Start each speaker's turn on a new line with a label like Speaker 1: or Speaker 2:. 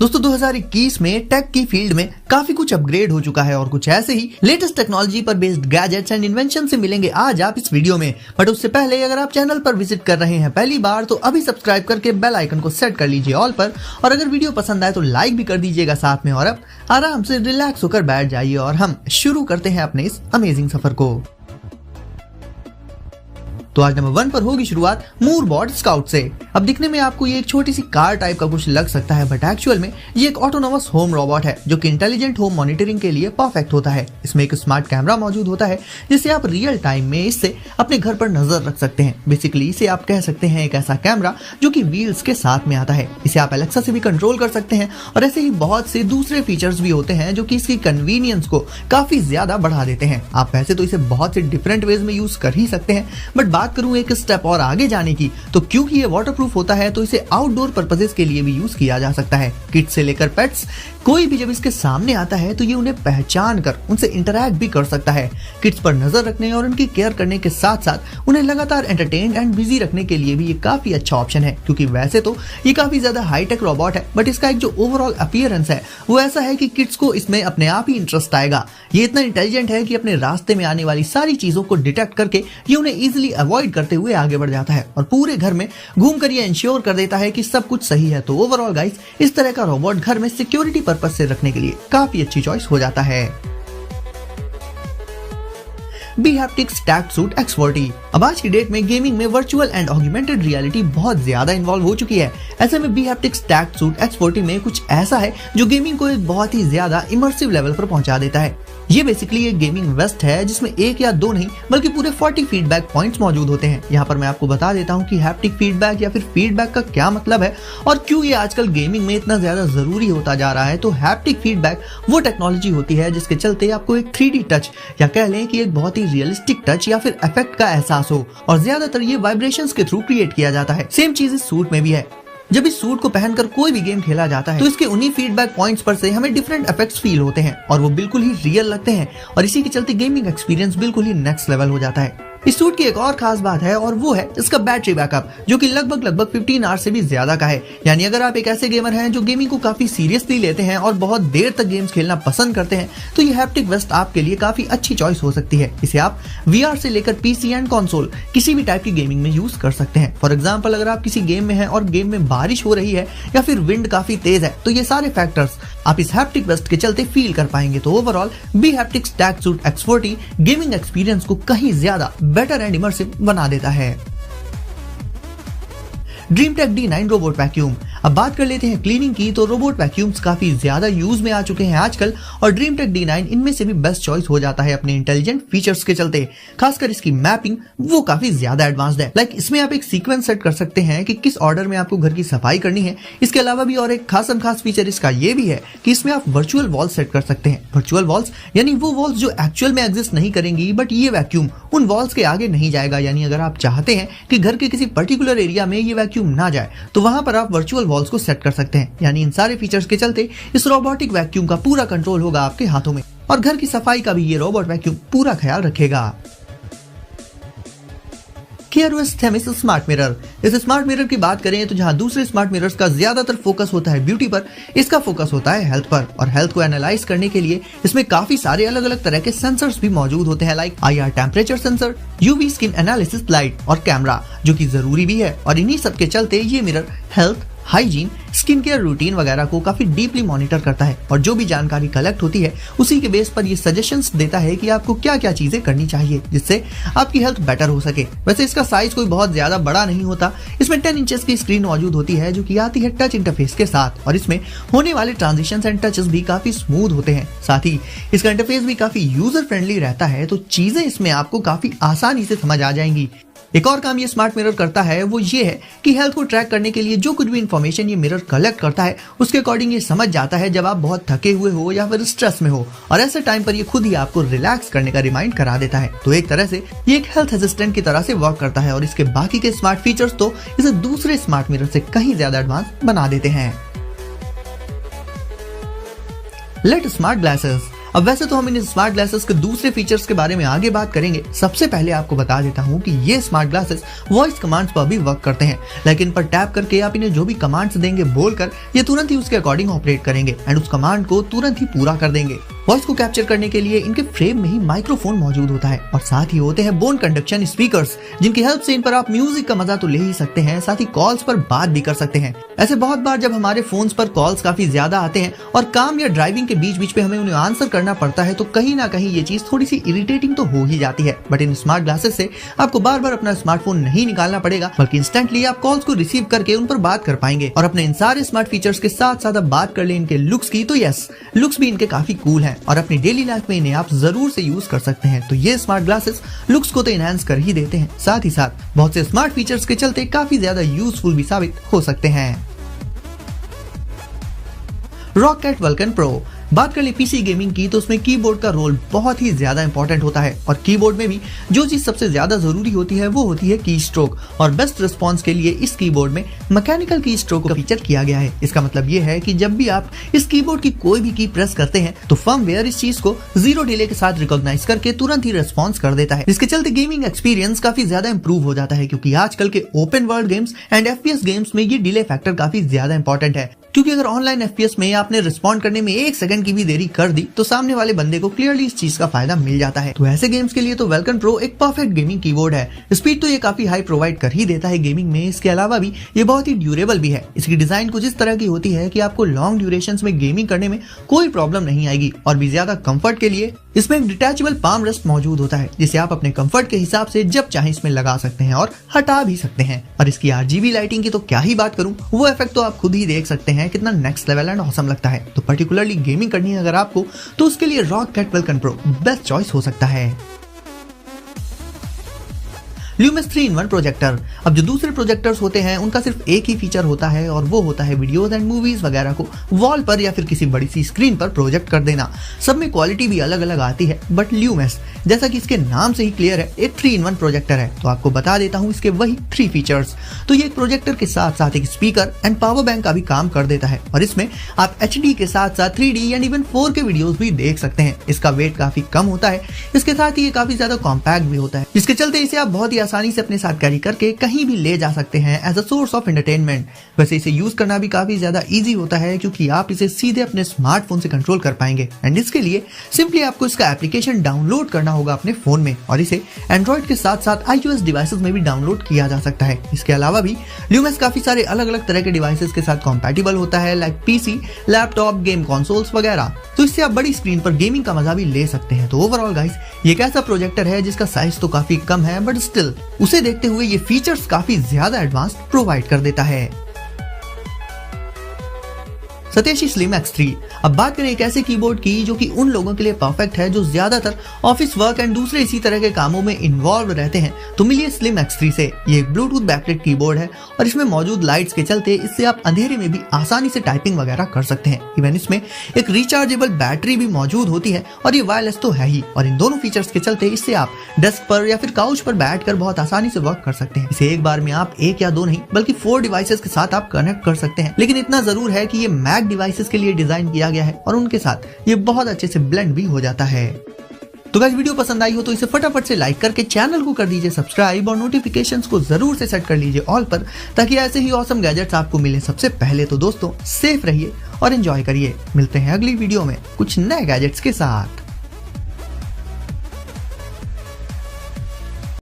Speaker 1: दोस्तों 2021 में टेक की फील्ड में काफी कुछ अपग्रेड हो चुका है और कुछ ऐसे ही लेटेस्ट टेक्नोलॉजी पर बेस्ड गैजेट्स एंड इन्वेंशन से मिलेंगे आज आप इस वीडियो में। बट उससे पहले अगर आप चैनल पर विजिट कर रहे हैं पहली बार तो अभी सब्सक्राइब करके बेल आइकन को सेट कर लीजिए ऑल पर, और अगर वीडियो पसंद आए तो लाइक भी कर दीजिएगा साथ में। और अब आराम से रिलैक्स होकर बैठ जाइए और हम शुरू करते हैं अपने इस अमेजिंग सफर को। तो आज नंबर 1 पर होगी शुरुआत मूरबॉट स्काउट से। अब दिखने में आपको ये एक छोटी सी कार टाइप का कुछ लग सकता है, बट एक्चुअल में ये एक ऑटोनोमस होम रोबोट है जो कि इंटेलिजेंट होम मॉनिटरिंग के लिए परफेक्ट होता है। इसमें एक स्मार्ट कैमरा मौजूद होता है जिससे आप रियल टाइम में इससे अपने घर पर नजर रख सकते हैं। बेसिकली इसे आप कह सकते हैं एक ऐसा कैमरा जो कि व्हील्स के साथ में आता है। इसे आप एलेक्सा से भी कंट्रोल कर सकते हैं और ऐसे ही बहुत से दूसरे फीचर्स भी होते हैं जो कि इसकी कन्वीनियंस को काफी ज्यादा बढ़ा देते हैं। आप वैसे तो इसे बहुत से डिफरेंट वेज में यूज कर ही सकते हैं, बट बात करूं एक स्टेप और आगे जाने की तो क्योंकि ये वाटरप्रूफ होता है तो इसे आउटडोर पर्पसेस के लिए भी यूज किया जा सकता है। किड्स से लेकर पेट्स, कोई भी जब इसके सामने आता है तो ये उन्हें पहचान कर उनसे इंटरैक्ट भी कर सकता है। किड्स पर नजर रखने और उनकी केयर करने के साथ साथ उन्हें लगातार एंटरटेन एंड बिजी रखने के लिए भी ये काफी अच्छा ऑप्शन है, क्योंकि वैसे तो ये काफी ज्यादा हाईटेक रोबोट है बट इसका एक जो ओवरऑल अपीयरेंस है वो ऐसा है कि किड्स को इसमें अपने आप ही इंटरेस्ट आएगा। ये इतना इंटेलिजेंट है कि अपने रास्ते में आने वाली सारी चीजों को डिटेक्ट करके ये उन्हें इजिली अवॉइड करते हुए आगे बढ़ जाता है और पूरे घर में घूम कर ये इंश्योर कर देता है कि सब कुछ सही है। तो ओवरऑल गाइस इस तरह का रोबोट घर में सिक्योरिटी पर्पस से रखने के लिए काफी अच्छी चॉइस हो जाता है। BHaptics Tact Suit X40। अब आज की डेट में गेमिंग में वर्चुअल एंड ऑगमेंटेड रियलिटी बहुत ज्यादा इन्वॉल्व हो चुकी है। ऐसे में BHaptics Tact Suit X40 में कुछ ऐसा है जो गेमिंग को एक बहुत ही ज्यादा इमर्सिव लेवल पर पहुंचा देता है। ये बेसिकली एक गेमिंग वेस्ट है जिसमें एक या दो नहीं बल्कि पूरे 40 फीडबैक पॉइंट्स मौजूद होते हैं। यहाँ पर मैं आपको बता देता हूँ कि हैप्टिक फीडबैक या फिर फीडबैक का क्या मतलब है और क्यों ये आजकल गेमिंग में इतना ज्यादा जरूरी होता जा रहा है। तो हैप्टिक फीडबैक वो टेक्नोलॉजी होती है जिसके चलते आपको एक 3D टच या कह लें कि एक बहुत ही रियलिस्टिक टच या फिर इफेक्ट का एहसास हो, और ज्यादातर ये वाइब्रेशंस के थ्रू क्रिएट किया जाता है। सेम चीज इस सूट में भी है। जब इस सूट को पहनकर कोई भी गेम खेला जाता है तो इसके उन्हीं फीडबैक पॉइंट्स पर से हमें डिफरेंट इफेक्ट्स फील होते हैं और वो बिल्कुल ही रियल लगते हैं, और इसी के चलते गेमिंग एक्सपीरियंस बिल्कुल ही नेक्स्ट लेवल हो जाता है। इस सूट की एक और खास बात है और वो है इसका बैटरी बैकअप, जो कि लगभग 15 आवर्स से भी ज्यादा का है। यानी अगर आप एक ऐसे गेमर हैं जो गेमिंग को काफी सीरियसली लेते हैं और बहुत देर तक गेम्स खेलना पसंद करते हैं तो ये हैप्टिक वेस्ट आपके लिए काफी अच्छी चॉइस हो सकती है। इसे आप VR से लेकर PC एंड कंसोल किसी भी टाइप की गेमिंग में यूज कर सकते हैं। फॉर एग्जाम्पल अगर आप किसी गेम में हैं और गेम में बारिश हो रही है या फिर विंड काफी तेज है तो ये सारे फैक्टर्स आप इस हैप्टिक वेस्ट के चलते फील कर पाएंगे। तो overall BHaptics Tact Suit X40 gaming experience को कहीं ज्यादा बेटर एंड इमर्सिव बना देता है। DreamTech D9 robot vacuum. अब बात कर लेते हैं क्लीनिंग की, तो रोबोट वैक्यूम्स काफी ज्यादा यूज में आ चुके हैं आजकल और DreamTech D9 इनमें से भी बेस्ट चॉइस हो जाता है अपने इंटेलिजेंट फीचर्स के चलते। खासकर इसकी मैपिंग वो काफी ज्यादा एडवांस्ड है। लाइक इसमें आप एक सीक्वेंस सेट कर सकते हैं कि किस ऑर्डर में आपको घर की सफाई करनी है। इसके अलावा भी और एक खास फीचर इसका ये भी है कि इसमें आप वर्चुअल वॉल्स सेट कर सकते हैं। वर्चुअल वॉल्स यानी वो वॉल्स जो एक्चुअल में एग्जिस्ट नहीं करेंगी, बट ये वैक्यूम उन वॉल्स के आगे नहीं जाएगा। यानी अगर आप चाहते हैं कि घर के किसी पर्टिकुलर एरिया में ये वैक्यूम ना जाए तो वहां पर आप वर्चुअल वॉल्स को सेट कर सकते हैं। यानी इन सारे फीचर्स के चलते इस रोबोटिक वैक्यूम का पूरा कंट्रोल होगा आपके हाथों में और घर की सफाई का भी ये रोबोट वैक्यूम पूरा ख्याल रखेगा। KROS Themis smart mirror. इस स्मार्ट मिरर की बात करें तो जहां दूसरे स्मार्ट मिरर्स का ज्यादातर फोकस होता है ब्यूटी पर, इसका फोकस होता है हेल्थ पर। और हेल्थ को एनालाइज करने के लिए इसमें काफी सारे अलग अलग तरह के सेंसर्स भी मौजूद होते हैं, like IR temperature sensor, UV skin analysis light और कैमरा, जो कि जरूरी भी है। और इन्हीं सब के चलते ये mirror health, hygiene, skin care routine वगैरह को काफी डीपली मॉनिटर करता है और जो भी जानकारी कलेक्ट होती है उसी के बेस पर ये सजेशंस देता है कि आपको क्या क्या चीजें करनी चाहिए जिससे आपकी हेल्थ बेटर हो सके। वैसे इसका साइज कोई बहुत ज्यादा बड़ा नहीं होता। इसमें 10 इंचेस की स्क्रीन मौजूद होती है जो कि आती है टच इंटरफेस के साथ, और इसमें होने वाले ट्रांजिशंस एंड टचेस भी काफी स्मूथ होते हैं। साथ ही इसका इंटरफेस भी काफी यूजर फ्रेंडली रहता है, तो चीजें इसमें आपको काफी आसानी से समझ आ जाएंगी। एक और काम ये स्मार्ट मिरर करता है वो ये है कि हेल्थ को ट्रैक करने के लिए जो कुछ भी इंफॉर्मेशन ये मिरर कलेक्ट करता है उसके अकॉर्डिंग ये समझ जाता है जब आप बहुत थके हुए हो या फिर स्ट्रेस में हो, और ऐसे टाइम पर ये खुद ही आपको रिलैक्स करने का रिमाइंड करा देता है। तो एक तरह से ये एक हेल्थ असिस्टेंट की तरह से वर्क करता है और इसके बाकी के स्मार्ट फीचर्स तो इसे दूसरे स्मार्ट मिरर से कहीं ज्यादा एडवांस बना देते हैं। Let smart glasses. अब वैसे तो हम इन स्मार्ट ग्लासेस के दूसरे फीचर्स के बारे में आगे बात करेंगे, सबसे पहले आपको बता देता हूँ कि ये स्मार्ट ग्लासेस वॉइस कमांड्स पर भी वर्क करते हैं। लेकिन पर टैप करके आप इन्हें जो भी कमांड्स देंगे बोलकर ये तुरंत ही उसके अकॉर्डिंग ऑपरेट करेंगे एंड उस कमांड को तुरंत ही पूरा कर देंगे। वॉइस को कैप्चर करने के लिए इनके फ्रेम में ही माइक्रोफोन मौजूद होता है और साथ ही होते हैं बोन कंडक्शन स्पीकर्स, जिनकी हेल्प से इन पर आप म्यूजिक का मजा तो ले ही सकते हैं, साथ ही कॉल्स पर बात भी कर सकते हैं। ऐसे बहुत बार जब हमारे फोन्स पर कॉल्स काफी ज्यादा आते हैं और काम या ड्राइविंग के बीच बीच में हमें उन्हें आंसर करना पड़ता है, तो कहीं ना कहीं ये चीज थोड़ी सी इरिटेटिंग तो हो ही जाती है। बट इन स्मार्ट ग्लासेस से आपको बार बार अपना स्मार्टफोन नहीं निकालना पड़ेगा, बल्कि इंस्टेंटली आप कॉल्स को रिसीव करके उन पर बात कर पाएंगे। और अपने इन सारे स्मार्ट फीचर्स के साथ साथ अब बात कर ले इनके लुक्स की, तो यस, लुक्स भी इनके काफी कूल है और अपनी डेली लाइफ में इन्हें आप जरूर से यूज कर सकते हैं। तो ये स्मार्ट ग्लासेस लुक्स को तो एनहांस कर ही देते हैं, साथ ही साथ बहुत से स्मार्ट फीचर्स के चलते काफी ज्यादा यूजफुल भी साबित हो सकते हैं। Rocket vulcan pro. बात कर ले पीसी गेमिंग की, तो उसमें कीबोर्ड का रोल बहुत ही ज्यादा इंपॉर्टेंट होता है और कीबोर्ड में भी जो चीज सबसे ज्यादा जरूरी होती है वो होती है की स्ट्रोक। और बेस्ट रिस्पॉन्स के लिए इस कीबोर्ड में मैकेनिकल की स्ट्रोक का फीचर किया गया है। इसका मतलब ये है कि जब भी आप इस कीबोर्ड की कोई भी की प्रेस करते हैं तो फर्मवेयर इस चीज को 0 डिले के साथ रिकॉग्नाइज करके तुरंत ही रिस्पॉन्स कर देता है। इसके चलते गेमिंग एक्सपीरियंस काफी ज्यादा इंप्रूव हो जाता है, क्योंकि आजकल के open world games and FPS games में ये डिले फैक्टर काफी ज्यादा इंपॉर्टेंट है। क्योंकि अगर ऑनलाइन FPS में आपने रिस्पॉन्ड करने में 1 सेकंड की भी देरी कर दी तो सामने वाले बंदे को क्लियरली इस चीज का फायदा मिल जाता है। तो ऐसे गेम्स के लिए तो वल्कन प्रो एक परफेक्ट गेमिंग कीबोर्ड है। स्पीड तो ये काफी हाई प्रोवाइड कर ही देता है गेमिंग में, इसके अलावा भी ये बहुत ही ड्यूरेबल भी है। इसकी डिजाइन कुछ इस तरह की होती है कि आपको लॉन्ग ड्यूरेशन में गेमिंग करने में कोई प्रॉब्लम नहीं आएगी। और भी ज्यादा कंफर्ट के लिए इसमें एक डिटैचेबल पाम रेस्ट मौजूद होता है, जिसे आप अपने कंफर्ट के हिसाब से जब चाहे इसमें लगा सकते हैं और हटा भी सकते हैं। और इसकी RGB लाइटिंग की तो क्या ही बात करूं, वो इफेक्ट तो आप खुद ही देख सकते हैं कितना नेक्स्ट लेवल एंड ऑसम लगता है। तो पर्टिकुलरली गेमिंग करनी है अगर आपको, तो उसके लिए rocket vulcan pro best choice हो सकता है। Loomis 3-in-1 projector. अब जो दूसरे प्रोजेक्टर्स होते हैं उनका सिर्फ एक ही फीचर होता है और वो होता है वीडियोस एंड मूवीज वगैरह को वॉल पर या फिर किसी बड़ी सी स्क्रीन पर प्रोजेक्ट कर देना। सब में क्वालिटी भी अलग अलग आती है, बट ल्यूमिस जैसा कि इसके नाम से ही क्लियर है, एक 3-in-1 प्रोजेक्टर है। तो आपको बता देता हूँ इसके वही 3 फीचर्स। तो ये एक प्रोजेक्टर के साथ साथ एक स्पीकर एंड पावर बैंक का भी काम कर देता है और इसमें आप HD के साथ साथ 3D and even 4K videos भी देख सकते हैं। इसका वेट काफी कम होता है, इसके साथ ही ये काफी ज्यादा कॉम्पैक्ट भी होता है, जिसके चलते इसे आप बहुत ही आसानी से अपने साथ कैरी करके कहीं भी ले जा सकते हैं as a source of entertainment. वैसे इसे यूज करना भी काफी ज्यादा इजी होता है, क्योंकि आप इसे सीधे अपने स्मार्टफोन से कंट्रोल कर पाएंगे। एंड इसके लिए सिंपली आपको इसका एप्लीकेशन डाउनलोड करना होगा अपने फोन में और इसे एंड्रॉइड के साथ साथ iOS डिवाइसेस में भी डाउनलोड किया जा सकता है। इसके अलावा भी ल्यूमिस काफी सारे अलग अलग तरह के डिवाइसेस के साथ कॉम्पैटिबल होता है, like PC, laptop, game consoles वगैरह। तो इससे आप बड़ी स्क्रीन पर गेमिंग का मजा भी ले सकते हैं। तो ओवरऑल गाइस, ये एक ऐसा प्रोजेक्टर है जिसका साइज तो काफी कम है, बट स्टिल उसे देखते हुए ये फीचर्स काफी ज्यादा एडवांस प्रोवाइड कर देता है। सतेशी स्लिम X3। अब बात करें एक ऐसे कीबोर्ड की जो कि उन लोगों के लिए परफेक्ट है जो ज्यादातर ऑफिस वर्क एंड दूसरे इसी तरह के कामों में इन्वॉल्व रहते हैं। तो मिलिए स्लिम X3 से। ये एक ब्लूटूथ बैकलाइट कीबोर्ड है और इसमें मौजूद लाइट्स के चलते इससे आप अंधेरे में भी आसानी से टाइपिंग वगैरह कर सकते हैं। इवन इसमें एक रिचार्जेबल बैटरी भी मौजूद होती है और ये वायरलेस तो है ही। और इन दोनों फीचर्स के चलते इससे आप डेस्क पर या फिर काउच पर बैठकर बहुत आसानी से वर्क कर सकते हैं। इसे एक बार में आप 1 या 2 नहीं बल्कि 4 डिवाइसेस के साथ आप कनेक्ट कर सकते हैं। लेकिन इतना जरूर है कि ये मैक डिवाइसेस के लिए डिजाइन किया गया है और उनके साथ ये बहुत अच्छे से ब्लेंड भी हो जाता है। तो गाइस, वीडियो पसंद आई हो तो इसे फटाफट से लाइक करके चैनल को कर दीजिए सब्सक्राइब और नोटिफिकेशंस को जरूर से सेट कर लीजिए ऑल पर, ताकि ऐसे ही ऑसम गैजेट्स आपको मिले सबसे पहले। तो दोस्तों, सेफ रहिए और एंजॉय करिए। मिलते हैं अगली वीडियो में कुछ नए गैजेट्स के साथ।